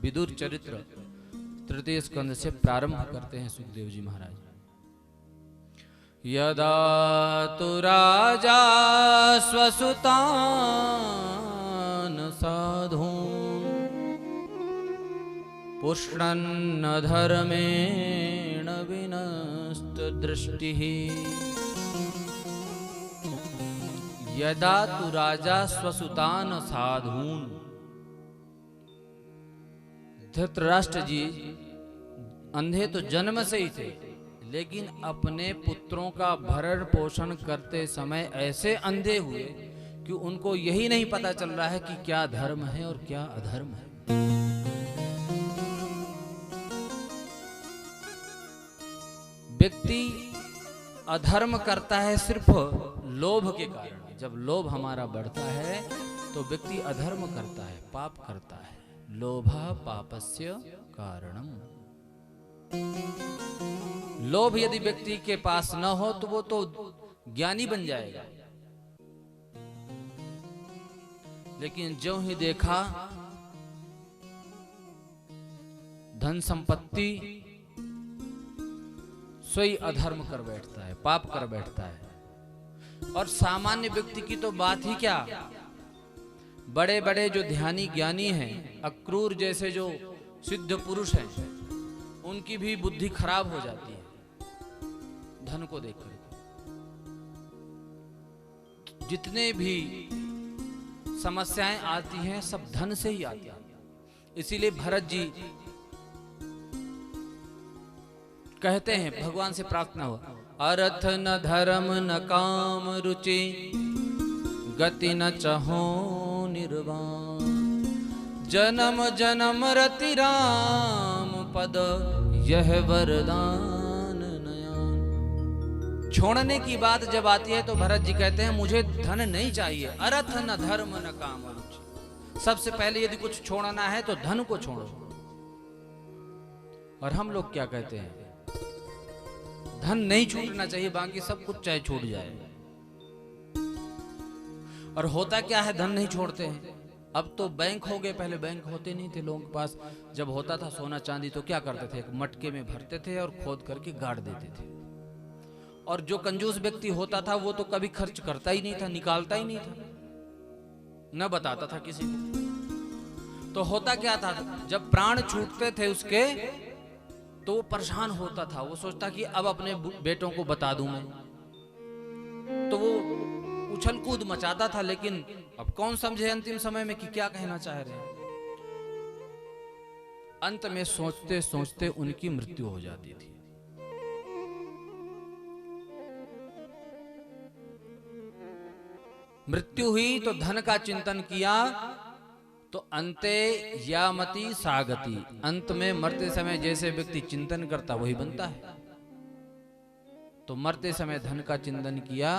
विदुर चरित्र तृतीय स्कंद से प्रारंभ करते हैं सुखदेव जी महाराज। यदा तु राजा स्वसुतान् साधून् पुष्णन्न धर्मेण विनष्टदृष्टिः। यदा तु राजा स्वसुतान् साधून्। धृतराष्ट्र जी अंधे तो जन्म से ही थे, लेकिन अपने पुत्रों का भरण पोषण करते समय ऐसे अंधे हुए कि उनको यही नहीं पता चल रहा है कि क्या धर्म है और क्या अधर्म है। व्यक्ति अधर्म करता है सिर्फ लोभ के कारण। जब लोभ हमारा बढ़ता है तो व्यक्ति अधर्म करता है, पाप करता है। लोभा पापस्य कारणम। लोभ यदि व्यक्ति के पास न हो तो वो तो ज्ञानी बन जाएगा, लेकिन जो ही देखा धन संपत्ति, स्वयं अधर्म कर बैठता है, पाप कर बैठता है। और सामान्य व्यक्ति की तो बात ही क्या, बड़े बड़े जो ध्यानी ज्ञानी हैं, अक्रूर जैसे जो सिद्ध पुरुष हैं, उनकी भी बुद्धि खराब हो जाती है धन को देखकर। जितने भी समस्याएं आती हैं सब धन से ही आती हैं। इसीलिए भरत जी कहते हैं, भगवान से प्रार्थना हो, अर्थ न धर्म न काम रुचि गति न चहो निर्वाण जन्म जन्म रति राम पद यह वरदान नयान। छोड़ने की बात जब आती है तो भरत जी कहते हैं मुझे धन नहीं चाहिए, अर्थ न धर्म न काम रुचि। सबसे पहले यदि कुछ छोड़ना है तो धन को छोड़ो। और हम लोग क्या कहते हैं, धन नहीं छूटना चाहिए, बाकी सब कुछ चाहे छूट जाए। और होता क्या है, धन नहीं छोड़ते हैं। अब तो बैंक हो गए, पहले बैंक होते नहीं थे लोगों के पास। जब होता था सोना चांदी तो क्या करते थे, एक मटके में भरते थे और खोद करके गाड़ देते थे। और जो कंजूस व्यक्ति होता था वो तो कभी खर्च करता ही नहीं था, निकालता ही नहीं था, न बताता था किसी को। तो होता क्या था, जब प्राण छूटते थे उसके तो वो परेशान होता था। वो सोचता कि अब अपने बेटों को बता दूं मैं, तो वो उछल कूद मचाता था। लेकिन अब कौन समझे अंतिम समय में कि क्या कहना चाह रहे हैं। अंत में सोचते सोचते उनकी मृत्यु हो जाती थी। मृत्यु हुई तो धन का चिंतन किया तो अंते यामति सागति। अंत में मरते समय जैसे व्यक्ति चिंतन करता वही बनता है। तो मरते समय धन का चिंतन किया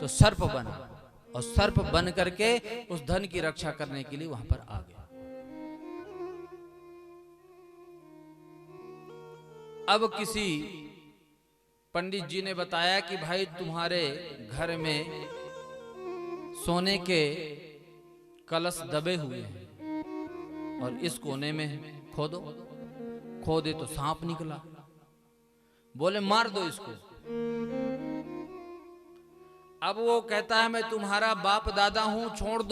तो सर्प बना, और सर्प बन करके उस धन की रक्षा करने के लिए वहां पर आ गया। अब किसी पंडित जी ने बताया कि भाई तुम्हारे घर में सोने के कलश दबे हुए हैं और इस कोने में खोदो। खोदे तो सांप निकला। बोले मार दो इसको। अब वो कहता है मैं तुम्हारा बाप दादा हूं, छोड़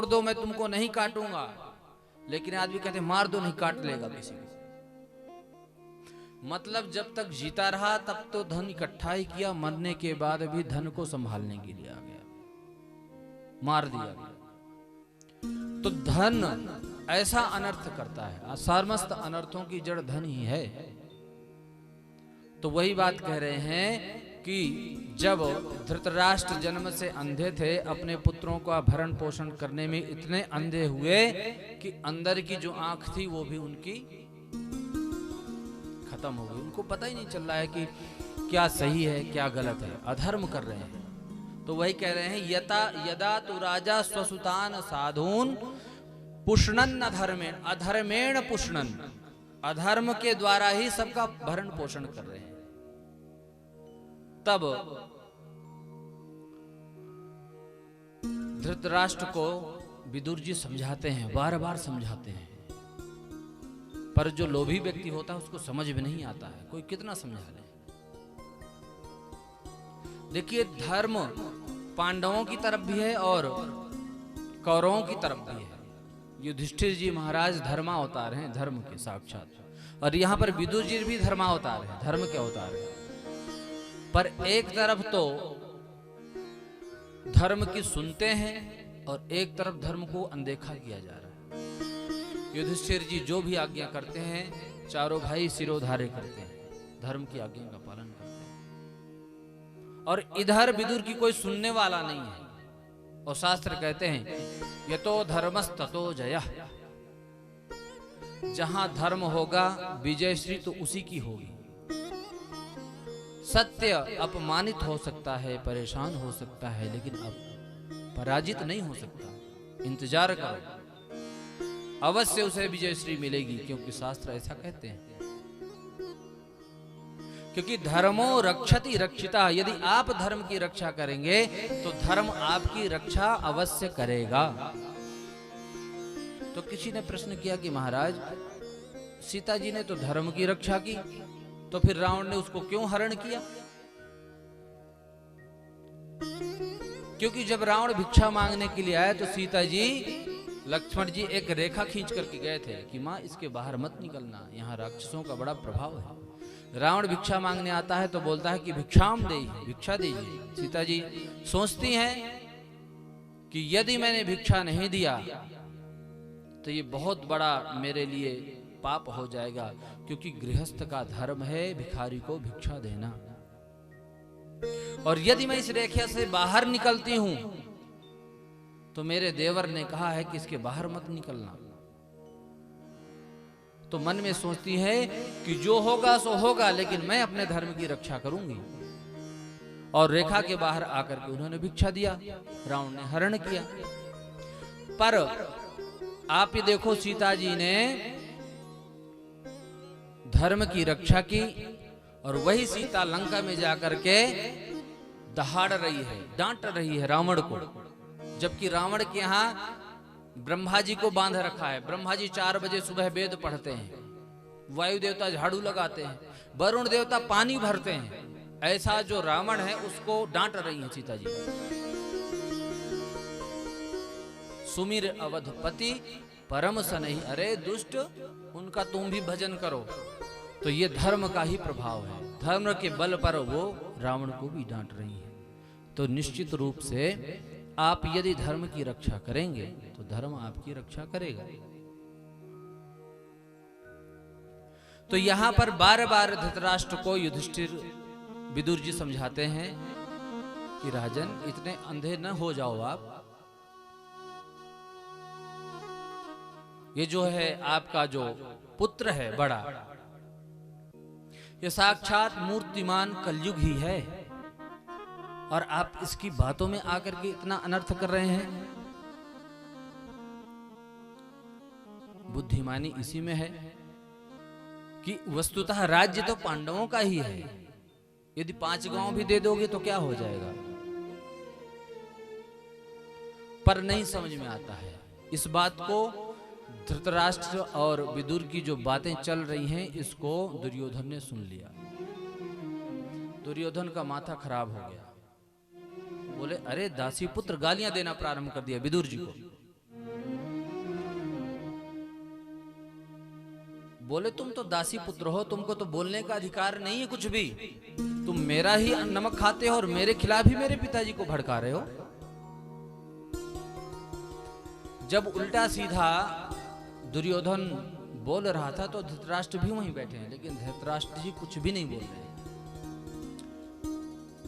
दो, मैं तुमको नहीं काटूंगा। लेकिन आदमी कहते मार दो, नहीं काट लेगा किसी को। मतलब जब तक जीता रहा तब तो धन इकट्ठा ही किया, मरने के बाद भी धन को संभालने के लिए आ गया, मार दिया गया। तो धन ऐसा अनर्थ करता है, समस्त अनर्थों की जड़ धन ही है। तो वही बात कह रहे हैं कि जब धृतराष्ट्र जन्म से अंधे थे, अपने पुत्रों का भरण पोषण करने में इतने अंधे हुए कि अंदर की जो आंख थी वो भी उनकी खत्म हो गई। उनको पता ही नहीं चल रहा है कि क्या सही है क्या गलत है, अधर्म कर रहे हैं। तो वही कह रहे हैं, यदा तु राजा स्वसुतान साधून पुष्णन अधर्मेण, अधर्मेण पुष्णन, अधर्म के द्वारा ही सबका भरण पोषण कर रहे हैं। तब धृतराष्ट्र को विदुर जी समझाते हैं, बार बार समझाते हैं पर जो लोभी व्यक्ति होता है उसको समझ में नहीं आता है, कोई कितना समझा ले। देखिए, धर्म पांडवों की तरफ भी है और कौरवों की तरफ भी है। युधिष्ठिर जी महाराज धर्मावतार हैं, धर्म के साक्षात, और यहाँ पर विदुर जी भी धर्मावतार हैं, धर्म के अवतार हैं। पर एक तरफ तो धर्म की सुनते हैं और एक तरफ धर्म को अनदेखा किया जा रहा है। युधिष्ठिर जी जो भी आज्ञा करते हैं, चारों भाई सिरोधार्य करते हैं, धर्म की आज्ञा का पालन करते हैं, और इधर विदुर की कोई सुनने वाला नहीं है। और शास्त्र कहते हैं यतो धर्मस्ततो जयः, जहां धर्म होगा विजय श्री तो उसी की होगी। सत्य अपमानित हो सकता है, परेशान हो सकता है, लेकिन अब पराजित नहीं हो सकता। इंतजार करो, अवश्य उसे विजय श्री मिलेगी, क्योंकि शास्त्र ऐसा कहते हैं। क्योंकि धर्मो रक्षति रक्षिता, यदि आप धर्म की रक्षा करेंगे तो धर्म आपकी रक्षा अवश्य करेगा। तो किसी ने प्रश्न किया कि महाराज, सीता जी ने तो धर्म की रक्षा की, तो फिर रावण ने उसको क्यों हरण किया? क्योंकि जब रावण भिक्षा मांगने के लिए आया तो सीता जी, लक्ष्मण जी एक रेखा खींच करके गए थे कि मां इसके बाहर मत निकलना, यहाँ राक्षसों का बड़ा प्रभाव है। रावण भिक्षा मांगने आता है तो बोलता है कि भिक्षाम दे, भिक्षा दीजिए। सीता जी सोचती हैं कि यदि मैंने भिक्षा नहीं दिया तो ये बहुत बड़ा मेरे लिए पाप हो जाएगा, क्योंकि गृहस्थ का धर्म है भिखारी को भिक्षा देना। और यदि मैं इस रेखा से बाहर निकलती हूं तो मेरे देवर ने कहा है कि इसके बाहर मत निकलना। तो मन में सोचती है कि जो होगा सो होगा, लेकिन मैं अपने धर्म की रक्षा करूंगी। और रेखा के बाहर आकर के उन्होंने भिक्षा दिया, रावण ने हरण किया। पर आप ये देखो, सीता जी ने धर्म की रक्षा की, और वही सीता लंका में जाकर के दहाड़ रही है, डांट रही है रावण को। जबकि रावण के यहाँ ब्रह्मा जी को बांध रखा है। ब्रह्मा जी 4 बजे सुबह वेद पढ़ते हैं, वायु देवता झाड़ू लगाते हैं, वरुण देवता पानी भरते हैं। ऐसा जो रावण है उसको डांट रही है सीता जी। सुमिर अवधपति परम सनहि, अरे दुष्ट, उनका तुम भी भजन करो। तो ये धर्म का ही प्रभाव है, धर्म के बल पर वो रावण को भी डांट रही है। तो निश्चित रूप से आप यदि धर्म की रक्षा करेंगे तो धर्म आपकी रक्षा करेगा। तो यहां पर बार बार धृतराष्ट्र को युधिष्ठिर विदुर जी समझाते हैं कि राजन, इतने अंधे न हो जाओ आप। ये जो है आपका जो पुत्र है बड़ा, ये साक्षात मूर्तिमान कलयुग ही है, और आप इसकी बातों में आकर के इतना अनर्थ कर रहे हैं। बुद्धिमानी इसी में है कि वस्तुतः राज्य तो पांडवों का ही है। यदि 5 गांव भी दे दोगे तो क्या हो जाएगा, पर नहीं समझ में आता है। इस बात को धृतराष्ट्र और विदुर की जो बातें चल रही हैं, इसको दुर्योधन ने सुन लिया। दुर्योधन का माथा खराब हो गया। बोले, अरे दासी पुत्र, गालियां देना प्रारंभ कर दिया विदुर जी को। बोले, तुम तो दासी पुत्र हो, तुमको तो बोलने का अधिकार नहीं है कुछ भी। तुम मेरा ही नमक खाते हो और मेरे खिलाफ ही मेरे पिताजी को भड़का रहे हो। जब उल्टा सीधा दुर्योधन बोल रहा था तो धृतराष्ट्र भी वहीं बैठे हैं, लेकिन धृतराष्ट्र जी कुछ भी नहीं बोल रहे।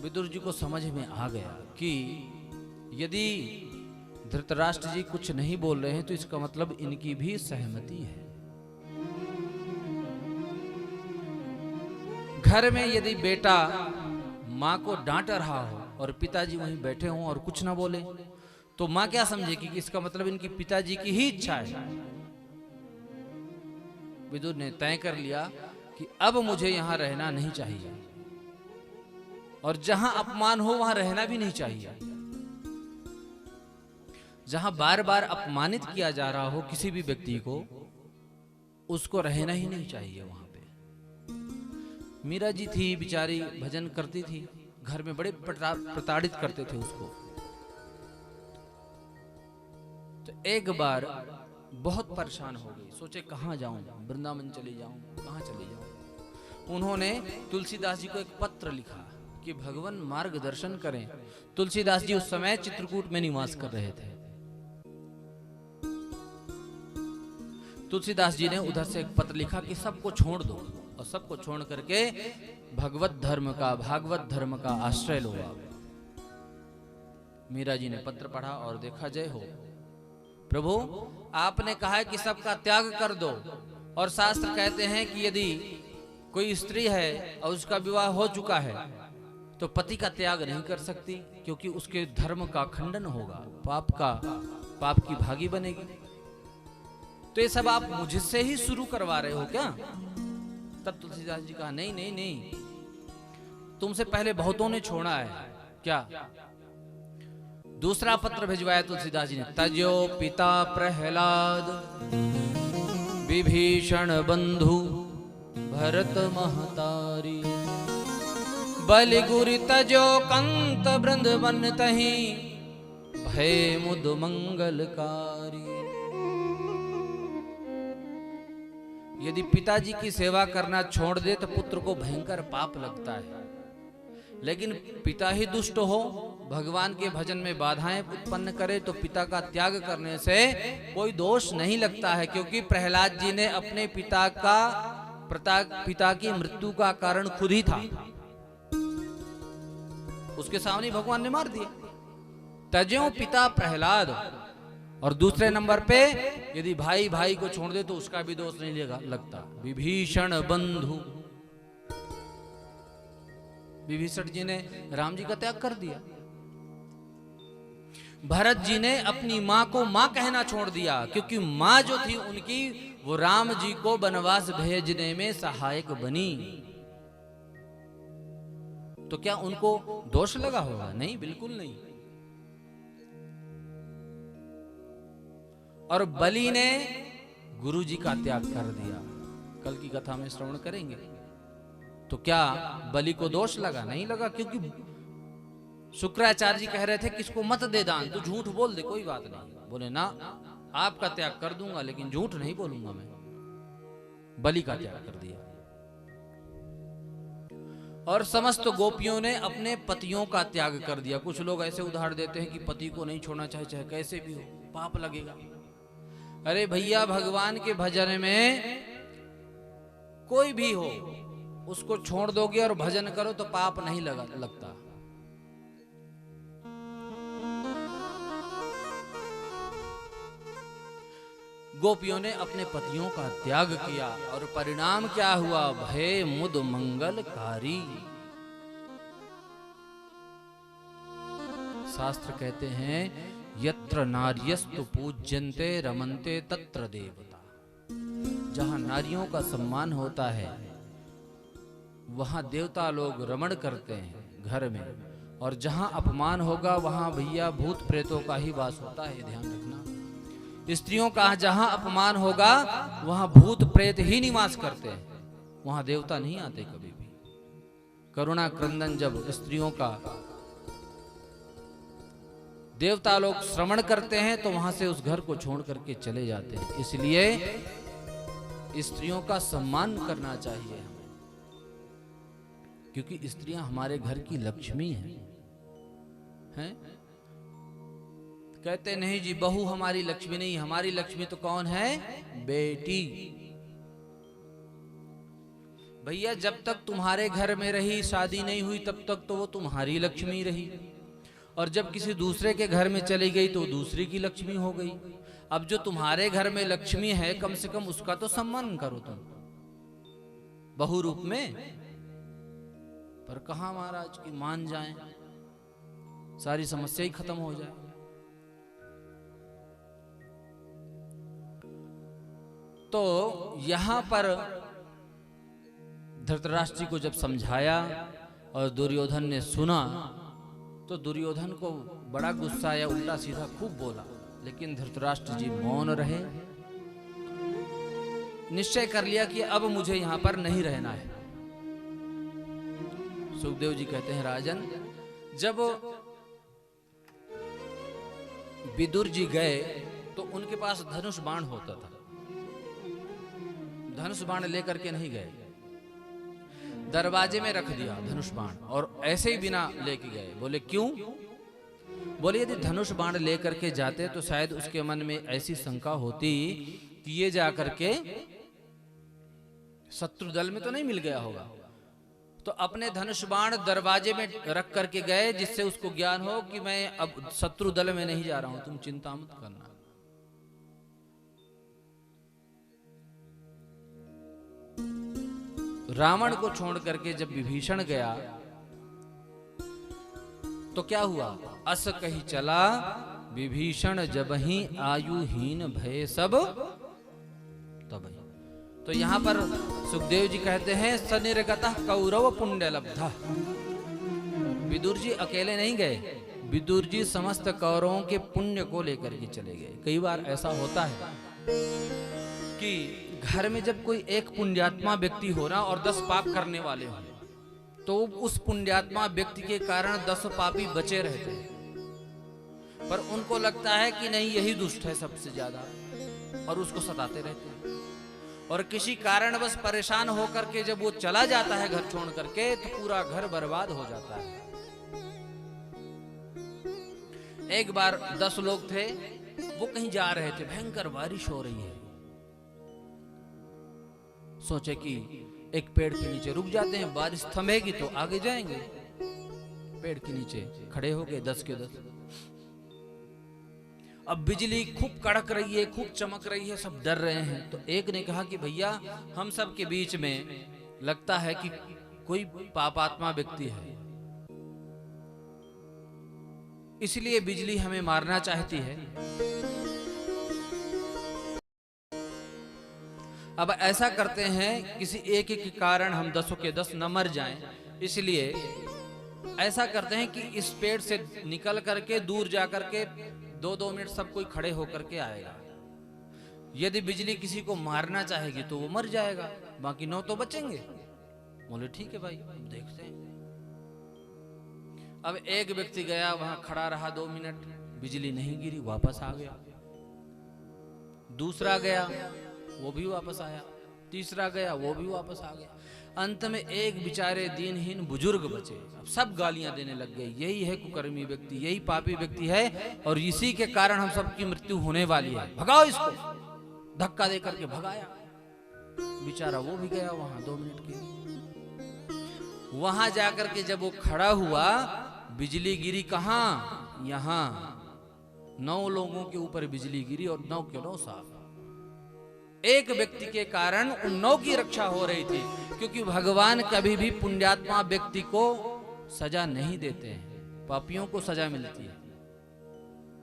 विदुर जी को समझ में आ गया कि यदि धृतराष्ट्र जी कुछ नहीं बोल रहे हैं तो इसका मतलब इनकी भी सहमति है। घर में यदि बेटा माँ को डांट रहा हो और पिताजी वहीं बैठे हों और कुछ ना बोले, तो माँ क्या समझेगी कि इसका मतलब इनकी पिताजी की ही इच्छा है। विदुर ने तय कर लिया कि अब मुझे यहां रहना नहीं चाहिए, और जहां अपमान हो वहां रहना भी नहीं चाहिए। जहां बार बार अपमानित किया जा रहा हो किसी भी व्यक्ति को, उसको रहना ही नहीं चाहिए वहां पे। मीरा जी थी बिचारी, भजन करती थी, घर में बड़े प्रताड़ित करते थे उसको। तो एक बार बहुत परेशान हो गई, सोचे कहाँ जाऊं, वृंदावन चली जाऊं, कहाँ चली जाऊं। उन्होंने तुलसीदास जी को एक पत्र लिखा कि भगवान मार्गदर्शन करें। तुलसीदास जी उस समय चित्रकूट में निवास कर रहे थे। तुलसीदास जी ने उधर से एक पत्र लिखा कि सबको छोड़ दो और सबको छोड़ करके भगवत धर्म का, भागवत धर्म का आश्रय लो आप। मीरा जी ने पत्र पढ़ा और देखा, जय हो प्रभु, आपने कहा है कि सबका त्याग कर दो, और शास्त्र कहते हैं कि यदि कोई स्त्री है और उसका विवाह हो चुका है तो पति का त्याग नहीं कर सकती, क्योंकि उसके धर्म का खंडन होगा, पाप की भागी बनेगी। तो ये सब आप मुझसे ही शुरू करवा रहे हो क्या? तब तुलसीदास जी कहा, नहीं नहीं नहीं, तुमसे पहले बहुतों ने छोड़ा है। क्या? दूसरा पत्र भिजवाया तुलसीदास जी ने, तजो पिता प्रहलाद विभीषण बंधु भरत महतारी, बलि गुरु तजो कंत वृंद बन तहि, भय मुद मंगलकारी। यदि पिताजी की सेवा करना छोड़ दे तो पुत्र को भयंकर पाप लगता है, लेकिन पिता ही दुष्ट हो, भगवान के भजन में बाधाएं उत्पन्न करे तो पिता का त्याग करने से कोई दोष नहीं लगता है, क्योंकि प्रहलाद जी ने अपने पिता की मृत्यु का कारण खुद ही था, उसके सामने भगवान ने मार दिया। तज्यो पिता प्रहलाद। और दूसरे नंबर पे यदि भाई भाई को छोड़ दे तो उसका भी दोष नहीं लगता। विभीषण बंधु, विभीषण जी ने राम जी का त्याग कर दिया। भरत जी ने अपनी मां को मां कहना छोड़ दिया, क्योंकि मां जो थी उनकी, वो राम जी को वनवास भेजने में सहायक बनी। तो क्या उनको दोष लगा होगा? नहीं, बिल्कुल नहीं। और बलि ने गुरु जी का त्याग कर दिया, कल की कथा में श्रवण करेंगे। तो क्या बलि को दोष लगा? नहीं लगा, क्योंकि शुक्राचार्य जी कह रहे थे किसको मत दे दान, तू झूठ बोल दे, कोई बात नहीं। बोले ना, आपका त्याग कर दूंगा लेकिन झूठ नहीं बोलूंगा मैं। बलि का त्याग कर दिया। और समस्त गोपियों ने अपने पतियों का त्याग कर दिया। कुछ लोग ऐसे उदाहरण देते हैं कि पति को नहीं छोड़ना चाहिए, चाहे कैसे भी हो, पाप लगेगा। अरे भैया, भगवान के भजन में कोई भी हो उसको छोड़ दोगे और भजन करो तो पाप नहीं लगता। गोपियों ने अपने पतियों का त्याग किया और परिणाम क्या हुआ? भय मुद मंगलकारी। शास्त्र कहते हैं, यत्र नार्यस्तु पूज्यन्ते रमन्ते तत्र देवता। जहां नारियों का सम्मान होता है वहां देवता लोग रमण करते हैं घर में, और जहां अपमान होगा वहां भैया भूत प्रेतों का ही वास होता है, ध्यान रखना। स्त्रियों का जहां अपमान होगा वहां भूत प्रेत ही निवास करते हैं, वहां देवता नहीं आते कभी भी। करुणा क्रंदन जब स्त्रियों का देवता लोग श्रवण करते हैं तो वहां से उस घर को छोड़ करके चले जाते हैं। इसलिए स्त्रियों का सम्मान करना चाहिए हमें, क्योंकि स्त्रियां हमारे घर की लक्ष्मी हैं। कहते नहीं जी बहू हमारी लक्ष्मी नहीं, हमारी लक्ष्मी तो कौन है? बेटी। भैया जब तक तुम्हारे घर में रही, शादी नहीं हुई, तब तक तो वो तुम्हारी लक्ष्मी रही, और जब किसी दूसरे के घर में चली गई तो दूसरी की लक्ष्मी हो गई। अब जो तुम्हारे घर में लक्ष्मी है, कम से कम उसका तो सम्मान करो तुम बहू रूप में। पर कहां महाराज की मान जाएं, सारी समस्या ही खत्म हो जाए। तो यहां पर धृतराष्ट्र जी को जब समझाया और दुर्योधन ने सुना तो दुर्योधन को बड़ा गुस्सा आया, उल्टा सीधा खूब बोला, लेकिन धृतराष्ट्र जी मौन रहे। निश्चय कर लिया कि अब मुझे यहां पर नहीं रहना है। सुखदेव जी कहते हैं, राजन, जब विदुर जी गए तो उनके पास धनुष बाण होता था। धनुष बाण लेकर के नहीं गए, दरवाजे में रख दिया धनुष बाण, और ऐसे ही बिना लेके गए। बोले क्यों? बोले यदि धनुष बाण लेकर के जाते तो शायद उसके मन में ऐसी शंका होती कि ये जाकर के शत्रु दल में तो नहीं मिल गया होगा। तो अपने धनुष बाण दरवाजे में रख करके गए, जिससे उसको ज्ञान हो कि मैं अब शत्रु दल में नहीं जा रहा हूं, तुम चिंता मत करना। रावण को छोड़ करके जब विभीषण गया तो क्या हुआ? अस कही चला विभीषण जबहि आयुहीन भय सब तबहि। तो यहां पर सुखदेव जी कहते हैं, सनिर्गतः कौरव पुण्य लब्धा। विदुर जी अकेले नहीं गए, विदुर जी समस्त कौरवों के पुण्य को लेकर के चले गए। कई बार ऐसा होता है कि घर में जब कोई एक पुण्यात्मा व्यक्ति हो ना और 10 पाप करने वाले हो, तो उस पुण्यात्मा व्यक्ति के कारण 10 पापी बचे रहते हैं, पर उनको लगता है कि नहीं यही दुष्ट है सबसे ज्यादा, और उसको सताते रहते हैं। और किसी कारण बस परेशान होकर के जब वो चला जाता है घर छोड़ करके, तो पूरा घर बर्बाद हो जाता है। एक बार 10 लोग थे, वो कहीं जा रहे थे, भयंकर बारिश हो रही है। सोचे कि एक पेड़ के नीचे रुक जाते हैं, बारिश थमेगी तो आगे जाएंगे। पेड़ के नीचे खड़े हो गए 10 के 10। अब बिजली खूब कड़क रही है, खूब चमक रही है, सब डर रहे हैं। तो एक ने कहा कि भैया हम सब के बीच में लगता है कि कोई पापात्मा व्यक्ति है, इसलिए बिजली हमें मारना चाहती है। अब ऐसा करते हैं, किसी एक के कारण हम 10 के 10 न मर जाएं, इसलिए ऐसा करते हैं कि इस पेड़ से निकल करके दूर जा करके 2-2 मिनट सब कोई खड़े होकर के आएगा। यदि बिजली किसी को मारना चाहेगी तो वो मर जाएगा, बाकी 9 तो बचेंगे। बोले ठीक है भाई, देखते हैं। अब एक व्यक्ति गया, वहां खड़ा रहा 2 मिनट, बिजली नहीं गिरी, वापस आ गया। दूसरा गया, वो भी वापस आया। तीसरा गया, वो भी वापस आ गया। अंत में एक बेचारे दीनहीन बुजुर्ग बचे। अब सब गालियां देने लग गए, यही है कुकर्मी व्यक्ति, यही पापी व्यक्ति है, और इसी के कारण हम सबकी मृत्यु होने वाली है, भगाओ इसको। धक्का दे करके भगाया। बेचारा वो भी गया वहां 2 मिनट के लिए। वहां जाकर के जब वो खड़ा हुआ, बिजली गिरी कहां? यहां 9 लोगों के ऊपर बिजली गिरी, और 9 के 9 साफ। एक व्यक्ति के कारण उन 9 की रक्षा हो रही थी, क्योंकि भगवान कभी भी पुण्यात्मा व्यक्ति को सजा नहीं देते हैं, पापियों को सजा मिलती है।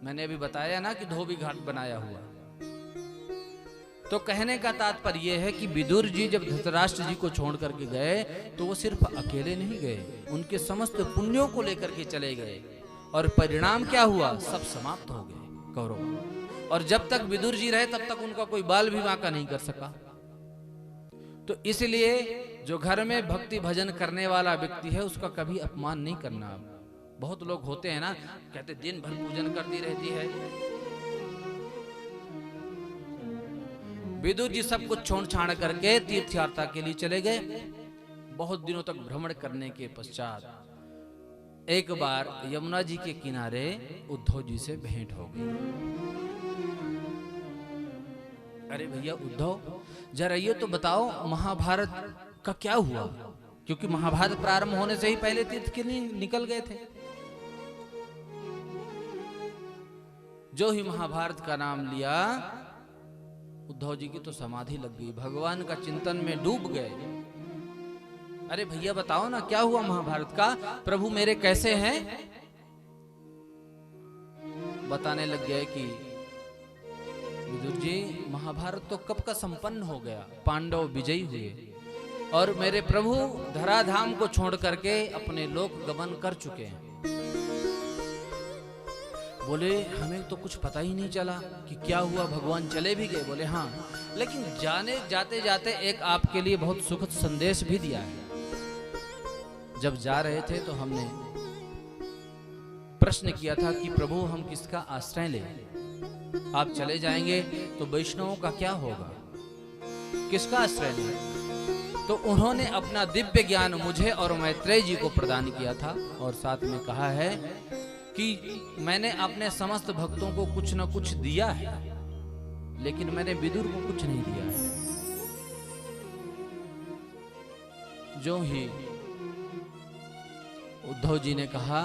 मैंने अभी बताया ना कि धोबी घाट बनाया हुआ। तो कहने का तात्पर्य यह है कि विदुर जी जब धृतराष्ट्र जी को छोड़ करके गए, तो वो सिर्फ अकेले नहीं गए, उनके समस्त पुण्यों को लेकर के चले गए, और परिणाम क्या हुआ? सब समाप्त हो गए कौरव। और जब तक विदुर जी रहे तब तक उनका कोई बाल भी वांका नहीं कर सका। तो इसलिए जो घर में भक्ति भजन करने वाला व्यक्ति है, उसका कभी अपमान नहीं करना। बहुत लोग होते हैं ना, कहते दिन भर पूजन करती रहती है। विदुर जी सब कुछ छोड़ छाड़ करके तीर्थ यात्रा के लिए चले गए। बहुत दिनों तक भ्रमण करने के पश्चात एक बार यमुना जी के किनारे उद्धव जी से भेंट हो गई। अरे भैया उद्धव, जरा ये तो बताओ महाभारत का क्या हुआ? क्योंकि महाभारत प्रारंभ होने से ही पहले तीर्थ के लिए निकल गए थे। जो ही महाभारत का नाम लिया, उद्धव जी की तो समाधि लग गई, भगवान का चिंतन में डूब गए। अरे भैया बताओ ना क्या हुआ महाभारत का? प्रभु मेरे कैसे हैं? बताने लग गए कि विदुर जी महाभारत तो कब का संपन्न हो गया, पांडव विजयी हुए, और मेरे प्रभु धराधाम को छोड़ करके अपने लोक गमन कर चुके हैं। बोले हमें तो कुछ पता ही नहीं चला कि क्या हुआ, भगवान चले भी गए। बोले हाँ, लेकिन जाते जाते एक आपके लिए बहुत सुखद संदेश भी दिया है। जब जा रहे थे तो हमने प्रश्न किया था कि प्रभु हम किसका आश्रय लें, आप चले जाएंगे तो वैष्णवों का क्या होगा, किसका आश्रय लें। तो उन्होंने अपना दिव्य ज्ञान मुझे और मैत्रेय जी को प्रदान किया था और साथ में कहा है कि मैंने अपने समस्त भक्तों को कुछ न कुछ दिया है, लेकिन मैंने विदुर को कुछ नहीं दिया है। जो ही उद्धव जी ने कहा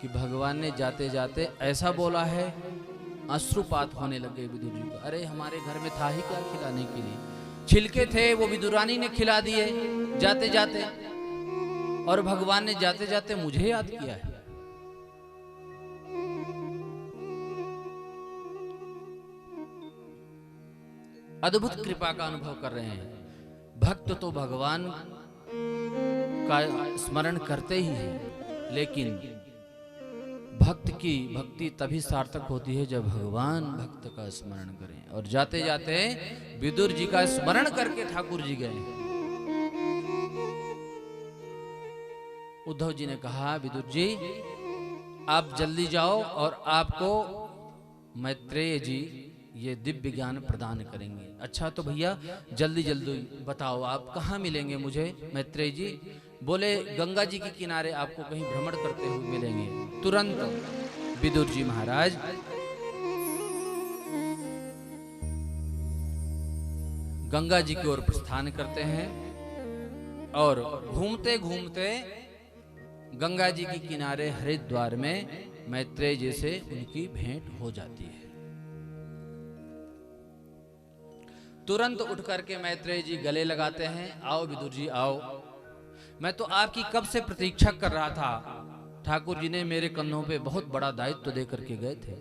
कि भगवान ने जाते जाते ऐसा बोला है, अश्रुपात होने लगे विदुर जी को। अरे हमारे घर में था ही क्या खिलाने के लिए, छिलके थे वो विदुरानी ने खिला दिए जाते जाते, और भगवान ने जाते जाते मुझे याद किया है। अद्भुत कृपा का अनुभव कर रहे हैं। भक्त तो भगवान का स्मरण करते ही हैं, लेकिन भक्त की भक्ति तभी सार्थक होती है जब भगवान भक्त का स्मरण करें। और जाते जाते विदुर जी का स्मरण करके ठाकुर जी गए। उद्धव जी ने कहा विदुर जी आप जल्दी जाओ और आपको मैत्रेय जी ये दिव्य ज्ञान प्रदान करेंगे। अच्छा तो भैया जल्दी जल्दी बताओ आप कहाँ मिलेंगे मुझे मैत्रेय जी। बोले गंगा जी के किनारे आपको कहीं भ्रमण करते हुए मिलेंगे। तुरंत विदुर जी महाराज गंगा जी की ओर प्रस्थान करते हैं और घूमते घूमते गंगा जी के किनारे हरिद्वार में मैत्रेय जी से उनकी भेंट हो जाती है। तुरंत उठ करके मैत्रेय जी गले लगाते हैं, आओ विदुर जी आओ, मैं तो आपकी कब से प्रतीक्षा कर रहा था। ठाकुर जी ने मेरे कंधों पे बहुत बड़ा दायित्व दे करके गए थे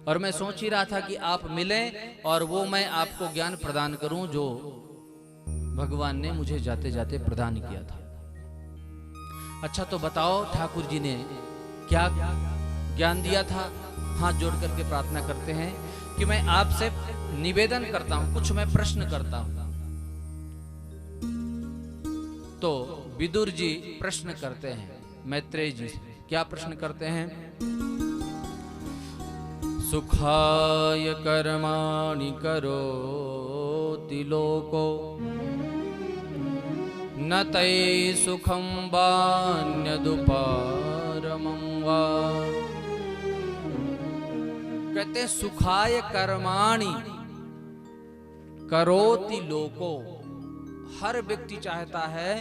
और मैं सोच ही रहा था कि आप मिलें और वो मैं आपको ज्ञान प्रदान करूं जो भगवान ने मुझे जाते जाते प्रदान किया था। अच्छा तो बताओ ठाकुर जी ने क्या ज्ञान दिया था। हाथ जोड़ करके प्रार्थना करते हैं कि मैं आपसे निवेदन करता हूं, कुछ मैं प्रश्न करता हूं। तो विदुर जी प्रश्न करते हैं मैत्रेय जी से। क्या प्रश्न करते हैं। सुखाय कर्माणि करोति लोको न तै सुखं वान्यदुपारमं वा। कहते हैं सुखाय कर्माणि करोति लोको, हर व्यक्ति चाहता है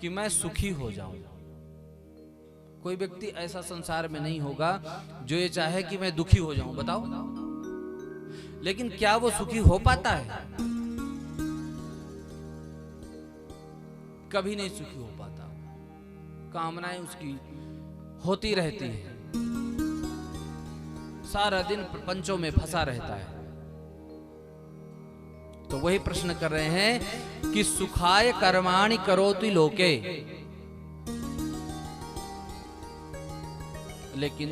कि मैं सुखी हो जाऊं। कोई व्यक्ति ऐसा संसार में नहीं होगा जो ये चाहे कि मैं दुखी हो जाऊं, बताओ। लेकिन क्या वो सुखी हो पाता है। कभी नहीं सुखी हो पाता। कामनाएं उसकी होती रहती हैं, सारा दिन प्रपंचों में फंसा रहता है। तो वही प्रश्न कर रहे हैं कि सुखाय कर्माणि करोति लोके, लेकिन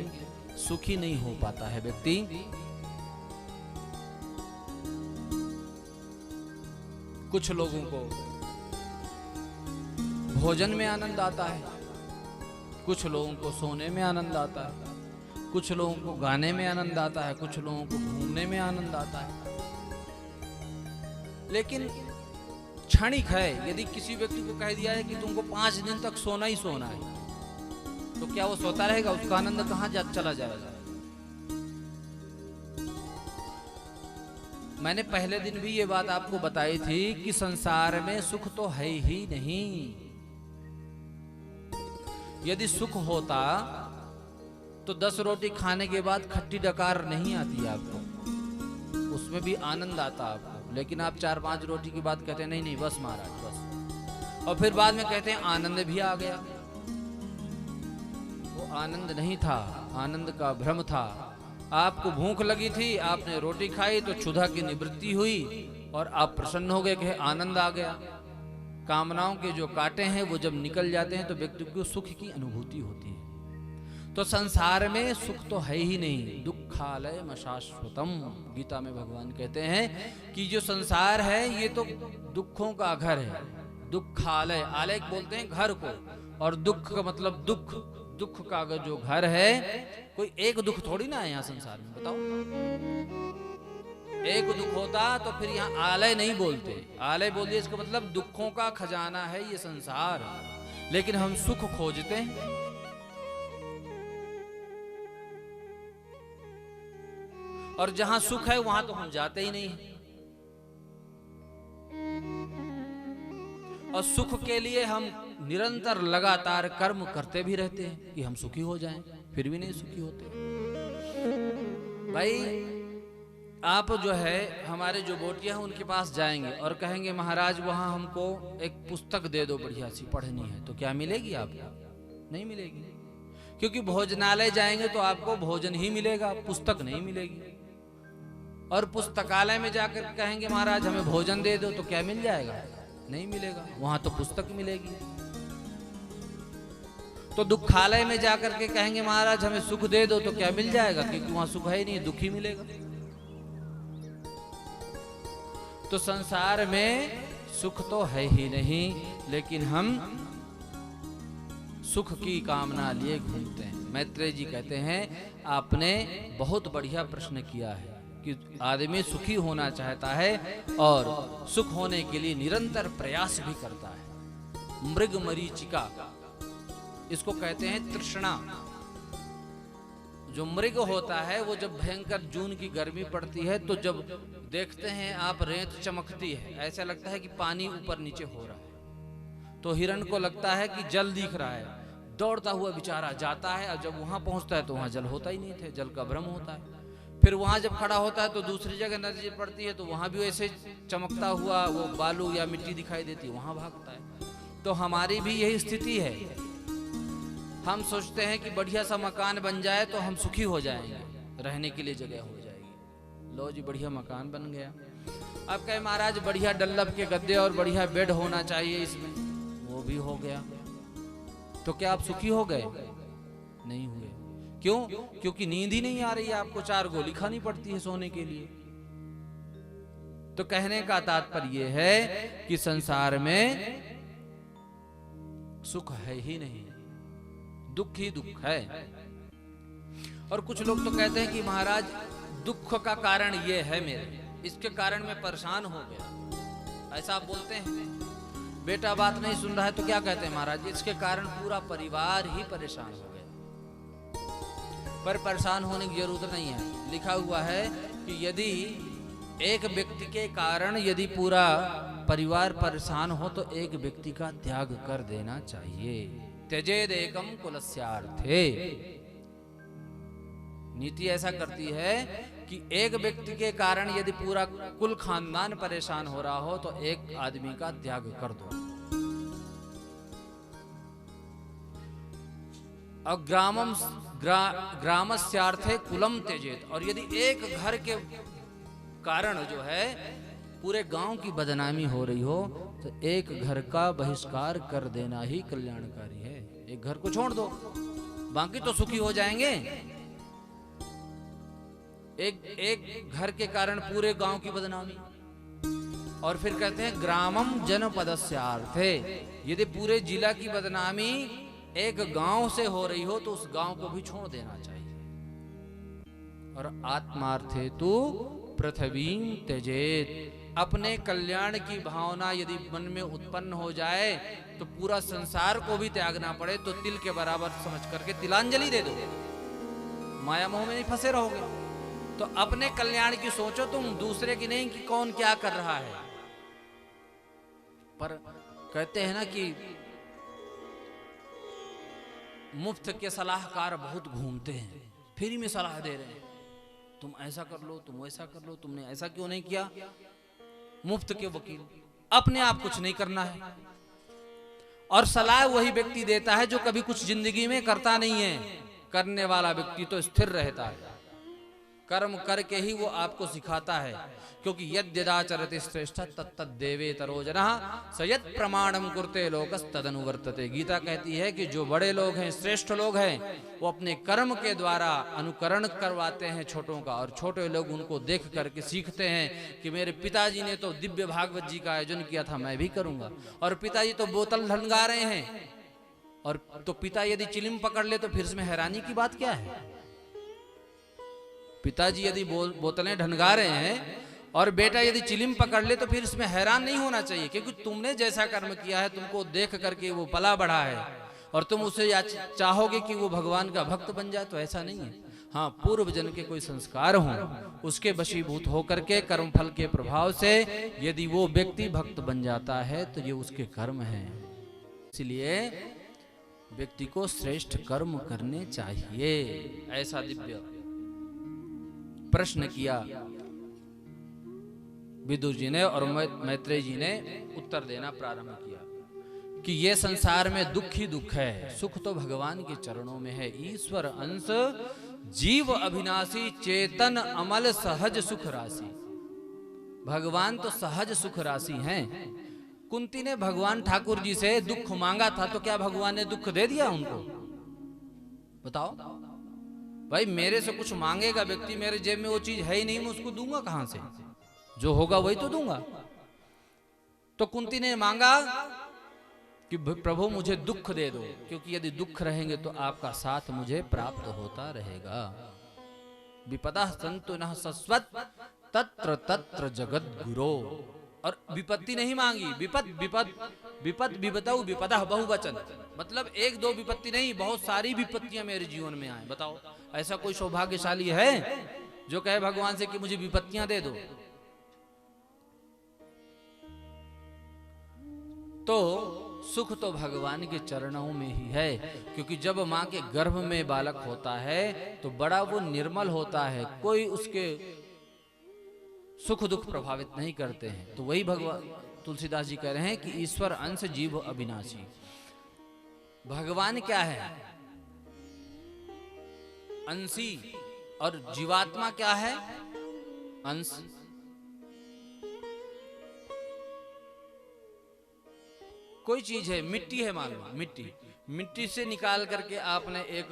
सुखी नहीं हो पाता है व्यक्ति। कुछ लोगों को भोजन में आनंद आता है, कुछ लोगों को सोने में आनंद आता है, कुछ लोगों को गाने में आनंद आता है, कुछ लोगों को घूमने में आनंद आता है। लेकिन क्षणिक है। यदि किसी व्यक्ति को कह दिया है कि तुमको 5 दिन तक सोना ही सोना है, तो क्या वो सोता रहेगा? उसका आनंद कहां चला जाएगा? मैंने पहले दिन भी ये बात आपको बताई थी कि संसार में सुख तो है ही नहीं। यदि सुख होता तो 10 रोटी खाने के बाद खट्टी डकार नहीं आती आपको, उसमें भी आनंद आता आपको। लेकिन आप 4-5 रोटी की बात कहते हैं नहीं नहीं बस महाराज बस, और फिर बाद में कहते हैं आनंद भी आ गया। वो आनंद नहीं था, आनंद का भ्रम था। आपको भूख लगी थी, आपने रोटी खाई तो क्षुधा की निवृत्ति हुई और आप प्रसन्न हो गए कि आनंद आ गया। कामनाओं के जो कांटे हैं वो जब निकल जाते हैं तो व्यक्ति को सुख की अनुभूति होती है। तो संसार में सुख तो है ही नहीं, दुख दुखालय शाश्वतम। गीता में भगवान कहते हैं कि जो संसार है ये तो दुखों का घर है। दुखालय, आलय बोलते हैं घर को, और दुख का मतलब दुख, दुख का अगर जो घर है, कोई एक दुख थोड़ी ना है यहाँ संसार में, बताओ। एक दुख होता तो फिर यहाँ आलय नहीं बोलते, आलय बोलिए इसका मतलब दुखों का खजाना है ये संसार। लेकिन हम सुख खोजते हैं, और जहां सुख है वहां तो हम जाते ही नहीं। और सुख के लिए हम निरंतर लगातार कर्म करते भी रहते हैं कि हम सुखी हो जाएं, फिर भी नहीं सुखी होते। भाई आप जो है हमारे जो बोटियां हैं उनके पास जाएंगे और कहेंगे महाराज वहां हमको एक पुस्तक दे दो बढ़िया सी, पढ़नी है, तो क्या मिलेगी आपको? नहीं मिलेगी, क्योंकि भोजनालय जाएंगे तो आपको भोजन ही मिलेगा, पुस्तक नहीं मिलेगी। और पुस्तकालय में जाकर कहेंगे महाराज हमें भोजन दे दो, तो क्या मिल जाएगा? नहीं मिलेगा, वहां तो पुस्तक मिलेगी। तो दुखालय में जाकर के कहेंगे महाराज हमें सुख दे दो, तो क्या मिल जाएगा? क्योंकि वहां सुख है ही नहीं, दुख ही मिलेगा। तो संसार में सुख तो है ही नहीं, लेकिन हम सुख की कामना लिए घूमते हैं। मैत्रेय जी कहते हैं आपने बहुत बढ़िया प्रश्न किया है कि आदमी सुखी होना चाहता है और सुख होने के लिए निरंतर प्रयास भी करता है। मृग मरीचिका, इसको कहते हैं तृष्णा। जो मृग होता है वो जब भयंकर जून की गर्मी पड़ती है तो जब देखते हैं आप रेत चमकती है, ऐसा लगता है कि पानी ऊपर नीचे हो रहा है, तो हिरण को लगता है कि जल दिख रहा है, दौड़ता हुआ बेचारा जाता है, और जब वहां पहुंचता है तो वहां जल होता ही नहीं थे, जल का भ्रम होता है। फिर वहां जब खड़ा होता है तो दूसरी जगह नजर पड़ती है तो वहां भी वैसे चमकता हुआ वो बालू या मिट्टी दिखाई देती है, वहां भागता है। तो हमारी भी यही स्थिति है, हम सोचते हैं कि बढ़िया सा मकान बन जाए तो हम सुखी हो जाएंगे, रहने के लिए जगह हो जाएगी। लो जी बढ़िया मकान बन गया, अब कहे महाराज बढ़िया डल्लब के गद्दे और बढ़िया बेड होना चाहिए इसमें, वो भी हो गया, तो क्या आप सुखी हो गए? नहीं हुए। क्यों? क्योंकि नींद ही नहीं आ रही है, आपको 4 गोली खानी पड़ती है सोने के लिए। तो कहने का तात्पर्य यह है कि संसार में सुख है ही नहीं, दुख ही दुख है। और कुछ लोग तो कहते हैं कि महाराज दुख का कारण ये है मेरे, इसके कारण मैं परेशान हो गया, ऐसा आप बोलते हैं। बेटा बात नहीं सुन रहा है तो क्या कहते हैं महाराज, इसके कारण पूरा परिवार ही परेशान हो गया। पर परेशान होने की जरूरत नहीं है। लिखा हुआ है कि यदि एक व्यक्ति के कारण यदि पूरा परिवार परेशान हो तो एक व्यक्ति का त्याग कर देना चाहिए। त्यजेदेकम कुलस्यार्थे, नीति ऐसा करती है कि एक व्यक्ति के कारण यदि पूरा कुल खानदान परेशान हो रहा हो तो एक आदमी का त्याग कर दो। और ग्रामस्यार्थे कुलम त्यजेत, और यदि एक घर के कारण जो है पूरे गांव की बदनामी हो रही हो तो एक घर का बहिष्कार कर देना ही कल्याणकारी है। एक घर को छोड़ दो, बाकी तो सुखी हो जाएंगे। एक घर के कारण पूरे गांव की बदनामी। और फिर कहते हैं ग्रामम जनपदस्यार्थे, यदि पूरे जिला की बदनामी एक गांव से हो रही हो तो उस गांव को भी छोड़ देना चाहिए। और आत्मार्थे तु पृथ्वीं त्यजेत, अपने कल्याण की भावना यदि मन में उत्पन्न हो जाए तो पूरा संसार को भी त्यागना पड़े तो तिल के बराबर समझ करके तिलांजलि दे दो, माया मोह में नहीं फंसे रहोगे। तो अपने कल्याण की सोचो तुम, दूसरे की नहीं कि कौन क्या कर रहा है। पर कहते हैं ना कि मुफ्त के सलाहकार बहुत घूमते हैं, फ्री में सलाह दे रहे हैं, तुम ऐसा कर लो, तुम वैसा कर लो, तुमने ऐसा क्यों नहीं किया। मुफ्त के वकील, अपने आप कुछ नहीं करना है। और सलाह वही व्यक्ति देता है जो कभी कुछ जिंदगी में करता नहीं है। करने वाला व्यक्ति तो स्थिर रहता है, कर्म करके ही वो आपको सिखाता है, क्योंकि यद्यदाचरति श्रेष्ठ तत्तद्देवे तरोजना सयत् प्रमाणम कुरते लोकस्तदनुवर्तते। गीता कहती है कि जो बड़े लोग हैं, श्रेष्ठ लोग हैं, वो अपने कर्म के द्वारा अनुकरण करवाते हैं छोटों का, और छोटे लोग उनको देख करके सीखते हैं कि मेरे पिताजी ने तो दिव्य भागवत जी का आयोजन किया था, मैं भी करूंगा। और पिताजी तो बोतल ढंगा रहे हैं, और तो पिता यदि चिलिम पकड़ ले तो फिर इसमें हैरानी की बात क्या है? पिताजी यदि बोतलें ढंगा रहे हैं और बेटा यदि चिलिम पकड़ ले तो फिर इसमें हैरान नहीं होना चाहिए, क्योंकि तुमने जैसा कर्म किया है, तुमको देख करके वो पला बढ़ा है, और तुम उसे चाहोगे कि वो भगवान का भक्त बन जाए, तो ऐसा नहीं है। हाँ, पूर्व जन्म के कोई संस्कार हों, उसके वशीभूत होकर के कर्मफल के प्रभाव से यदि वो व्यक्ति भक्त बन जाता है तो ये उसके कर्म हैं। इसलिए व्यक्ति को श्रेष्ठ कर्म करने चाहिए। ऐसा दिव्य प्रश्न किया विदुर जी ने, और मैत्रेय जी ने उत्तर देना प्रारंभ किया कि ये संसार में दुख ही दुख है, सुख तो भगवान के चरणों में है। ईश्वर अंश जीव अविनाशी, चेतन अमल सहज सुख राशि। भगवान तो सहज सुख राशि हैं। कुंती ने भगवान ठाकुर जी से दुख मांगा था, तो क्या भगवान ने दुख दे दिया उनको? बताओ भाई, मेरे से कुछ मांगेगा व्यक्ति, मेरे जेब में वो चीज है ही नहीं, मैं उसको दूंगा कहां से? जो होगा वही तो दूंगा। तो कुंती ने मांगा कि प्रभु मुझे दुख दे दो, क्योंकि यदि दुख रहेंगे तो आपका साथ मुझे प्राप्त होता रहेगा। विपदा संतु न सस्वत तत्र तत्र जगत गुरो। और विपत्ति नहीं मांगी, विपद विपद विपद विपतौ विपदा बहुवचन, मतलब एक दो विपत्ति नहीं, बहुत सारी विपत्तियां मेरे जीवन में आए। बताओ, ऐसा कोई सौभाग्यशाली है जो कहे भगवान से कि मुझे विपत्तियां दे दो? तो सुख तो भगवान के चरणों में ही है, क्योंकि जब मां के गर्भ में बालक होता है तो बड़ा वो निर्मल होता है, कोई उसके सुख दुख प्रभावित नहीं करते हैं। तो वही भगवान तुलसीदास जी कह रहे हैं कि ईश्वर अंश जीव अविनाशी। भगवान क्या है? अंशी। और जीवात्मा क्या है? अंश। कोई चीज है, मिट्टी है, मान लो मिट्टी से निकाल करके आपने एक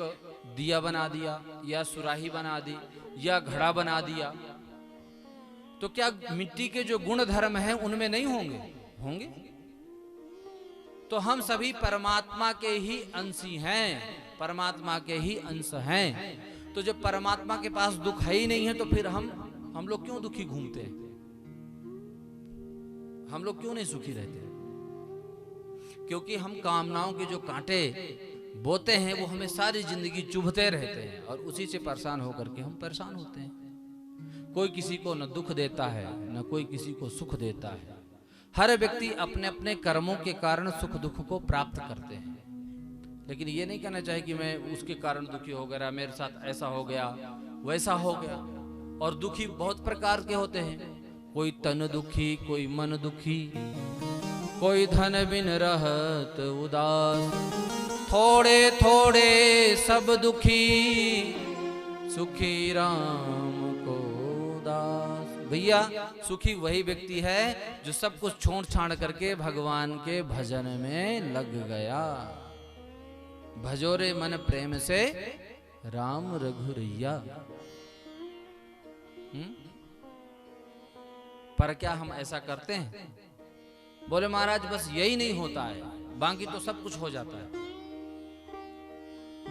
दिया बना दिया, या सुराही बना दी, या घड़ा बना दिया, तो क्या मिट्टी के जो गुण धर्म हैं उनमें नहीं होंगे? तो हम सभी परमात्मा के ही अंशी हैं, परमात्मा के ही अंश हैं। तो जब परमात्मा के पास दुख है ही नहीं है, तो फिर हम लोग क्यों दुखी घूमते हैं? हम लोग क्यों नहीं सुखी रहते? क्योंकि हम कामनाओं के जो कांटे बोते हैं वो हमें सारी जिंदगी चुभते रहते हैं, और उसी से परेशान होकर के हम परेशान होते हैं। कोई किसी को न दुख देता है, न कोई किसी को सुख देता है। हर व्यक्ति अपने अपने कर्मों के कारण सुख दुख को प्राप्त करते हैं। लेकिन ये नहीं कहना चाहिए कि मैं उसके कारण दुखी हो गया, मेरे साथ ऐसा हो गया, वैसा हो गया। और दुखी बहुत प्रकार के होते हैं, कोई तन दुखी, कोई मन दुखी, कोई धन बिन रहत उदास, थोड़े थोड़े सब दुखी, सुखी राम को दास। भैया, सुखी वही व्यक्ति है जो सब कुछ छोड़ छाड़ करके भगवान के भजन में लग गया। भजोरे मन प्रेम से राम रघुरैया। पर क्या हम ऐसा करते हैं? बोले महाराज बस यही नहीं होता है, बाकी तो सब कुछ हो जाता है।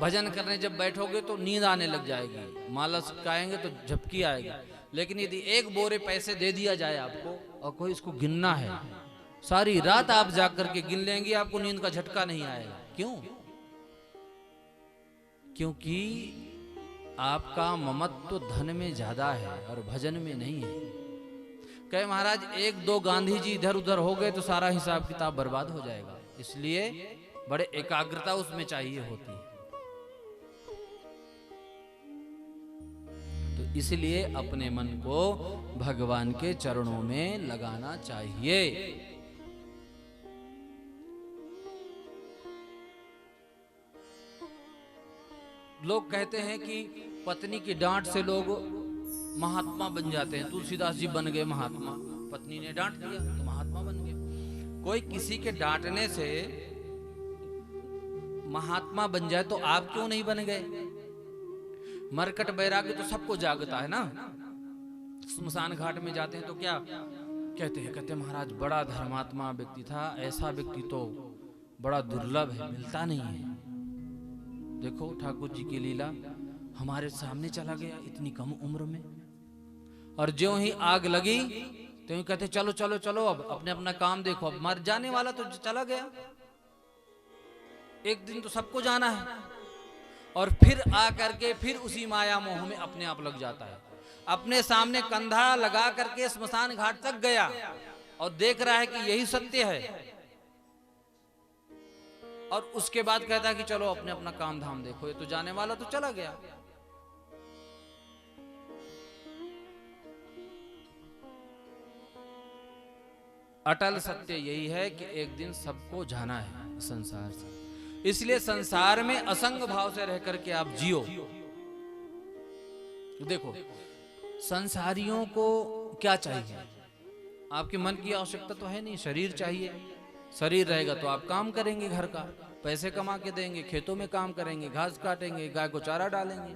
भजन करने जब बैठोगे तो नींद आने लग जाएगी, माला सिखाएंगे तो झपकी आएगी। लेकिन यदि एक बोरे पैसे दे दिया जाए आपको और कोई इसको गिनना है, सारी रात आप जाग करके गिन लेंगे, आपको नींद का झटका नहीं आएगा। क्यों? क्योंकि आपका ममत्व धन में ज्यादा है और भजन में नहीं है। कहे महाराज एक दो गांधी जी इधर उधर हो गए तो सारा हिसाब किताब बर्बाद हो जाएगा। इसलिए बड़े एकाग्रता उसमें चाहिए होती है। तो इसलिए अपने मन को भगवान के चरणों में लगाना चाहिए। लोग कहते हैं कि पत्नी की डांट से लोग महात्मा बन जाते हैं। तुलसीदास जी बन गए महात्मा, पत्नी ने डांट दिया तो महात्मा बन गए। कोई किसी के डांटने से महात्मा बन जाए तो आप क्यों नहीं बन गए? मरकट बैराग्य तो सबको जागता है ना। स्मशान घाट में जाते हैं तो क्या कहते हैं? कहते हैं महाराज बड़ा धर्मात्मा व्यक्ति था, ऐसा व्यक्ति तो बड़ा दुर्लभ है, मिलता नहीं है। देखो ठाकुर जी की लीला, हमारे सामने चला गया इतनी कम उम्र में, और ज्यों ही आग लगी तो यूं कहते चलो चलो चलो अब अपने अपना काम देखो, अब मर जाने वाला तो चला गया, एक दिन तो सबको जाना है। और फिर आकर के फिर उसी माया मोह में अपने आप लग जाता है। अपने सामने कंधा लगा करके स्मशान घाट तक गया और देख रहा है कि यही सत्य है, और उसके बाद कहता है कि चलो अपने अपना काम धाम देखो, ये तो जाने वाला तो चला गया। अटल सत्य यही है कि एक दिन सबको जाना है संसार से। इसलिए संसार में असंग भाव से रह करके आप जियो। देखो संसारियों को क्या चाहिए? आपके मन की आवश्यकता तो है नहीं, शरीर चाहिए। शरीर रहेगा तो आप काम करेंगे, घर का पैसे कमा के देंगे, खेतों में काम करेंगे, घास काटेंगे, गाय को चारा डालेंगे।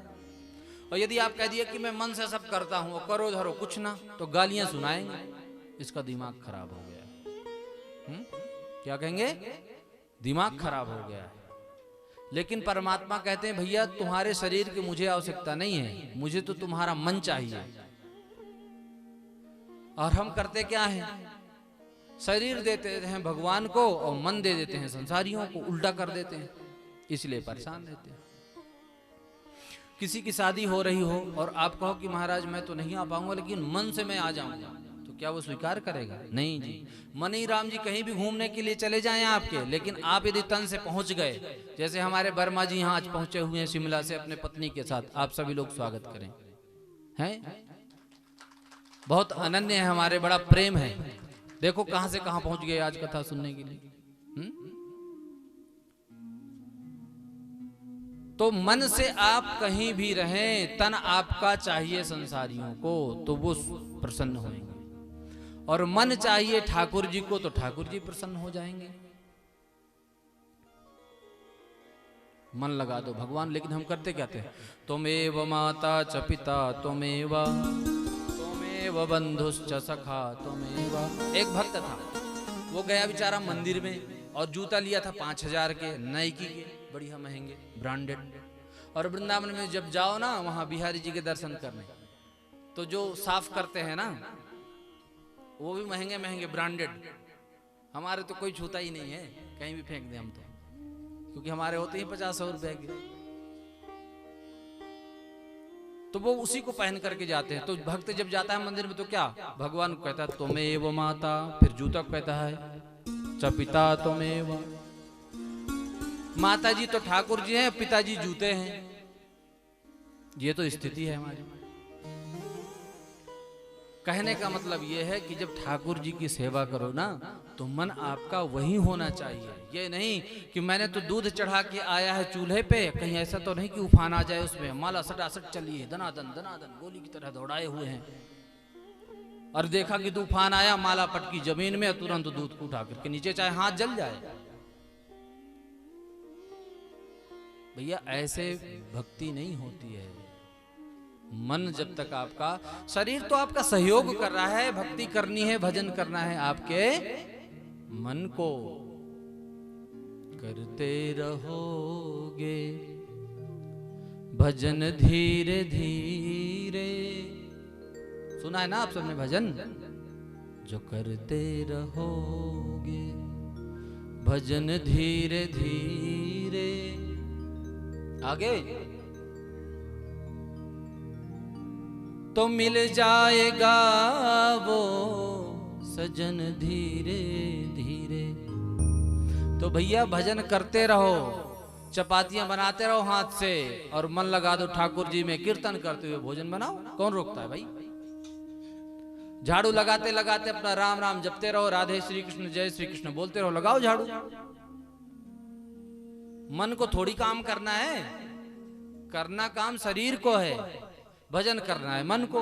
और यदि आप कह दिए कि मैं मन से सब करता हूं, करो धरो कुछ ना, तो गालियां सुनाएंगे, इसका दिमाग खराब हो गया। क्या कहेंगे? दिमाग खराब हो गया है। लेकिन परमात्मा कहते हैं भैया तुम्हारे शरीर की मुझे आवश्यकता नहीं है, मुझे तो तुम्हारा मन चाहिए। और हम करते क्या हैं? शरीर देते हैं भगवान को और मन दे देते हैं संसारियों को, उल्टा कर देते हैं, इसलिए परेशान रहते हैं। किसी की शादी हो रही हो और आप कहो कि महाराज मैं तो नहीं आ पाऊंगा लेकिन मन से मैं आ जाऊंगा, तो क्या वो स्वीकार करेगा? नहीं जी। मनी राम जी कहीं भी घूमने के लिए चले जाएं आपके, लेकिन आप यदि तन से पहुंच गए, जैसे हमारे वर्मा जी यहाँ आज पहुंचे हुए हैं शिमला से अपने पत्नी के साथ, आप सभी लोग स्वागत करें। हैं बहुत अनन्य है हमारे, बड़ा प्रेम है। देखो कहां से कहां पहुंच गए आज कथा सुनने के लिए। तो मन से आप कहीं भी रहें, तन आपका चाहिए संसारियों को तो वो प्रसन्न होंगे, और मन चाहिए ठाकुर जी को तो ठाकुर जी प्रसन्न हो जाएंगे। मन लगा दो भगवान। लेकिन हम करते क्या थे? त्वमेव माता च पिता त्वमेव बंधुश्च सखा त्वमेव। एक भक्त था, वो गया बेचारा मंदिर में और जूता लिया था 5000 के, नाइकी के, बढ़िया महंगे ब्रांडेड। और वृंदावन में जब जाओ ना वहां बिहारी जी के दर्शन करने, तो जो साफ करते हैं ना वो भी महंगे महंगे ब्रांडेड। हमारे तो कोई छूता ही नहीं है, कहीं भी फेंक दे हम तो, क्योंकि हमारे होते ही 50-100 रुपए के। तो वो उसी को पहन करके जाते हैं। तो भक्त जब जाता है मंदिर में तो क्या भगवान को कहता है त्वमेव माता, फिर जूता को कहता है च पिता त्वमेव। माता जी तो ठाकुर जी हैं, पिताजी जूते हैं। ये तो स्थिति है हमारी। कहने का मतलब ये है कि जब ठाकुर जी की सेवा करो ना तो मन आपका वही होना चाहिए। ये नहीं कि मैंने तो दूध चढ़ा के आया है चूल्हे पे, कहीं ऐसा तो नहीं कि उफान आ जाए उसमें। माला सटासट चली है, दनादन दनादन गोली की तरह दौड़ाए हुए हैं, और देखा कि तूफान आया, माला पटकी जमीन में, तुरंत दूध को उठा करके नीचे, चाहे हाथ जल जाए। भैया ऐसे भक्ति नहीं होती है। मन जब तक आपका, शरीर तो आपका सहयोग कर रहा है, भक्ति करनी है, भजन करना है, आपके मन को करते रहोगे भजन धीरे धीरे। सुना है ना आप सबने भजन? जो करते रहोगे भजन धीरे धीरे। आगे तो मिल जाएगा वो सजन धीरे धीरे। तो भैया भजन करते रहो, चपातियां बनाते रहो हाथ से, और मन लगा दो ठाकुर जी में, कीर्तन करते हुए भोजन बनाओ। कौन रोकता है भाई? झाड़ू लगाते लगाते अपना राम राम जपते रहो, राधे श्री कृष्ण जय श्री कृष्ण बोलते रहो, लगाओ झाड़ू। मन को थोड़ी काम करना है, करना काम शरीर को है। भजन करना है मन को,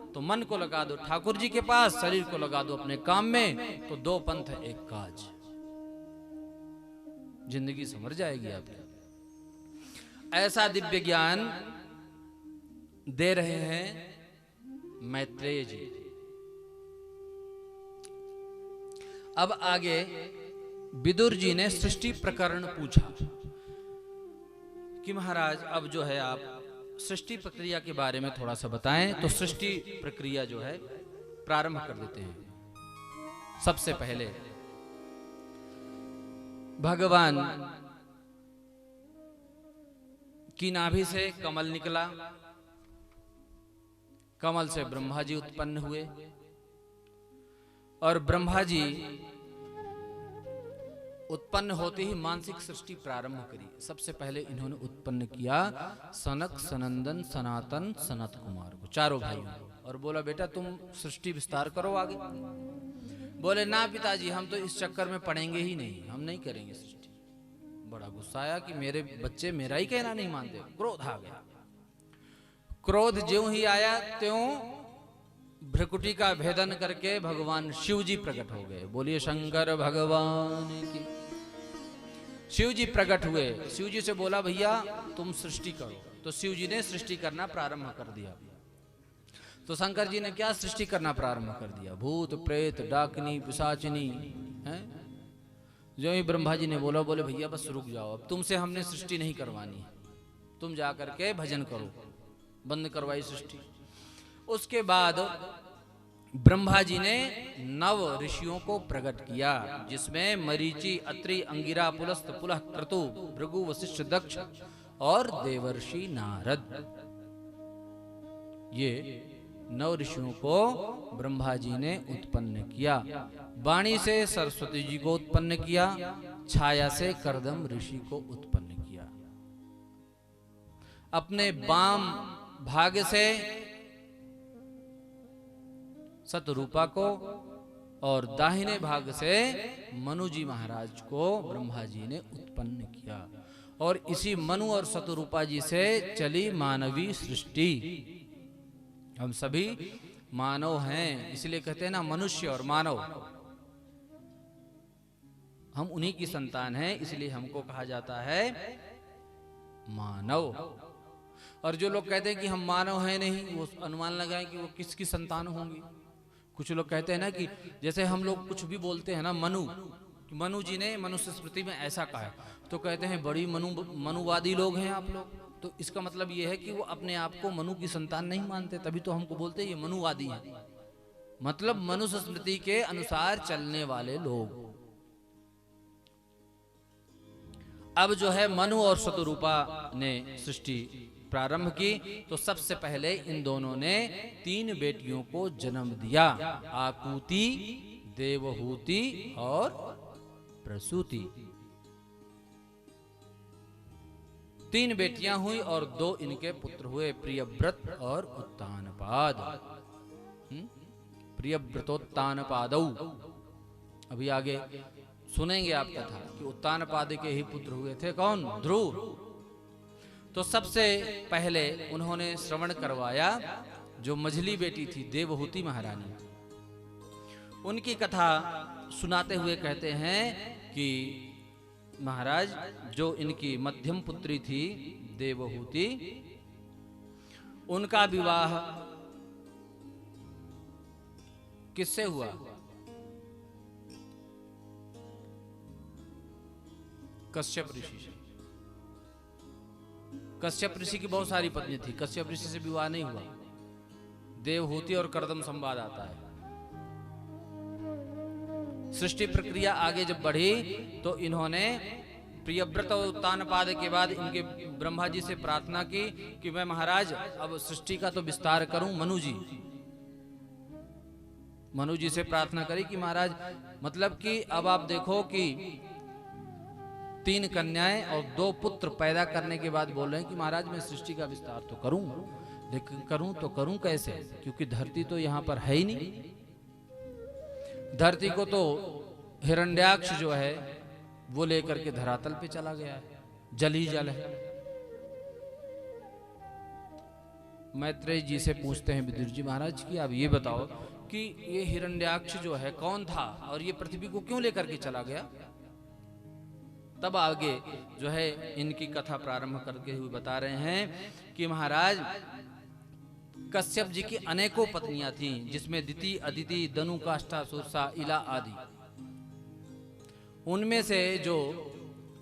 तो मन को लगा दो ठाकुर जी के पास, शरीर को लगा दो अपने काम में, तो दो पंथ है एक काज, जिंदगी संवर जाएगी आपकी। ऐसा दिव्य ज्ञान दे रहे हैं मैत्रेय जी। अब आगे विदुर जी ने सृष्टि प्रकरण पूछा कि महाराज अब जो है आप सृष्टि प्रक्रिया के बारे में थोड़ा सा बताएं। तो सृष्टि प्रक्रिया जो है प्रारंभ कर देते हैं। सबसे पहले भगवान की नाभि से कमल निकला, कमल से ब्रह्मा जी उत्पन्न हुए, और ब्रह्मा जी उत्पन्न होते ही मानसिक सृष्टि प्रारंभ करी। सबसे पहले इन्होंने उत्पन्न किया सनक, सनंदन, सनातन, सनत कुमार को, चारों भाइयों को, और बोला बेटा तुम सृष्टि विस्तार करो आगे। बोले ना पिताजी, हम तो इस चक्कर में पड़ेंगे ही नहीं, हम नहीं करेंगे सृष्टि। बड़ा गुस्सा आया कि मेरे बच्चे मेरा ही कहना नहीं मानते, क्रोध आ गया। क्रोध ज्यों ही आया त्यों भ्रकुटी का भेदन करके भगवान शिव जी प्रकट हो गए। बोलिए शंकर भगवान की। शिव जी प्रकट हुए, शिव जी से बोला भैया तुम सृष्टि करो, तो शिव जी ने सृष्टि करना प्रारंभ कर दिया। तो शंकर जी ने क्या सृष्टि करना प्रारंभ कर दिया? भूत प्रेत डाकनी पिशाचिनी हैं। जो ही ब्रह्मा जी ने बोला, बोले भैया बस रुक जाओ, अब तुमसे हमने सृष्टि नहीं करवानी, तुम जा करके भजन करो। बंद करवाई सृष्टि। उसके बाद ब्रह्मा जी ने 9 ऋषियों को प्रकट किया, जिसमें मरीचि, अत्रि, अंगिरा, पुलस्त, पुलह, क्रतु, भृगु, वशिष्ठ, दक्ष और देवर्षि नारद। ये 9 ऋषियों को ब्रह्मा जी ने उत्पन्न किया। वाणी से सरस्वती जी को उत्पन्न किया, छाया से कर्दम ऋषि को उत्पन्न किया, अपने वाम भाग से सतरूपा को और दाहिने भाग से मनु जी महाराज को ब्रह्मा जी ने उत्पन्न किया। और इसी मनु और सतरूपा जी से चली मानवीय सृष्टि। हम सभी मानव हैं, इसलिए कहते हैं ना मनुष्य और मानव, हम उन्हीं की संतान हैं, इसलिए हमको कहा जाता है मानव। और जो लोग कहते हैं कि हम मानव हैं नहीं, वो अनुमान लगाएं कि वो किसकी संतान होंगी। कुछ लोग कहते हैं ना कि जैसे हम लोग कुछ भी बोलते हैं ना, मनु जी ने मनुष्य स्मृति में ऐसा कहा, तो कहते हैं बड़ी मनुवादी लोग हैं आप लोग। तो इसका मतलब ये है कि वो अपने आप को मनु की संतान नहीं मानते, तभी तो हमको बोलते हैं ये मनुवादी हैं, मतलब मनुष्य स्मृति के अनुसार चलने वाले लोग। अब जो है मनु और शतरूपा ने सृष्टि प्रारंभ की, तो सबसे पहले इन दोनों ने 3 बेटियों को जन्म दिया, आकुति, देवहूति और प्रसूति। 3 बेटियां हुई और 2 इनके पुत्र हुए, प्रियव्रत और उत्तानपाद। प्रियव्रतोत्तानपादौ। अभी आगे सुनेंगे आप कथा कि उत्तानपाद के ही पुत्र हुए थे कौन? ध्रुव। तो सबसे पहले उन्होंने श्रवण करवाया जो मझली बेटी थी देवहूति महारानी, उनकी कथा सुनाते हुए कहते हैं कि महाराज जो इनकी मध्यम पुत्री थी देवहूति, उनका विवाह किससे हुआ? कश्यप ऋषि से। कश्यप ऋषि की बहुत सारी पत्नी थी, कश्यप ऋषि से विवाह नहीं हुआ। देवहूति और कर्दम संवाद आता है। सृष्टि प्रक्रिया आगे जब बढ़ी तो इन्होंने प्रियव्रत और उत्तानपाद के बाद इनके ब्रह्मा जी से प्रार्थना की कि मैं महाराज अब सृष्टि का तो विस्तार करूं। मनु जी से प्रार्थना करी कि महाराज मतलब कि अब आप देखो कि 3 कन्याएं और 2 पुत्र पैदा करने के बाद बोल रहे हैं कि महाराज मैं सृष्टि का विस्तार तो करूं, लेकिन करूं कैसे? क्योंकि धरती तो यहां पर है ही नहीं। धरती को तो हिरण्याक्ष जो है वो लेकर के धरातल पे चला गया है, जल ही जल है। मैत्रेय जी से पूछते हैं विदुर जी महाराज कि आप ये बताओ कि ये हिरण्याक्ष जो है कौन था और ये पृथ्वी को क्यों लेकर के चला गया। तब आगे जो है इनकी कथा प्रारंभ करके हुए बता रहे हैं कि महाराज कश्यप जी की अनेकों पत्नियां थीं, जिसमें दिति, अदिति, दनु, काष्ठा, सुरसा, इला आदि। उनमें से जो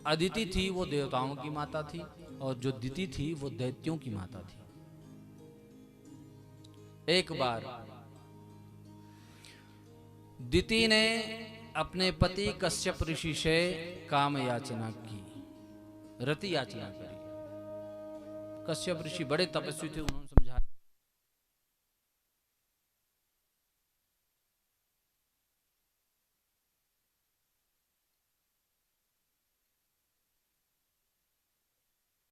अदिति थी वो देवताओं की माता थी और जो दिति थी वो दैत्यों की माता थी। एक बार दिति ने अपने पति कश्यप ऋषि से काम याचना की, रति याचना करी। कश्यप ऋषि बड़े तपस्वी थे, उन्होंने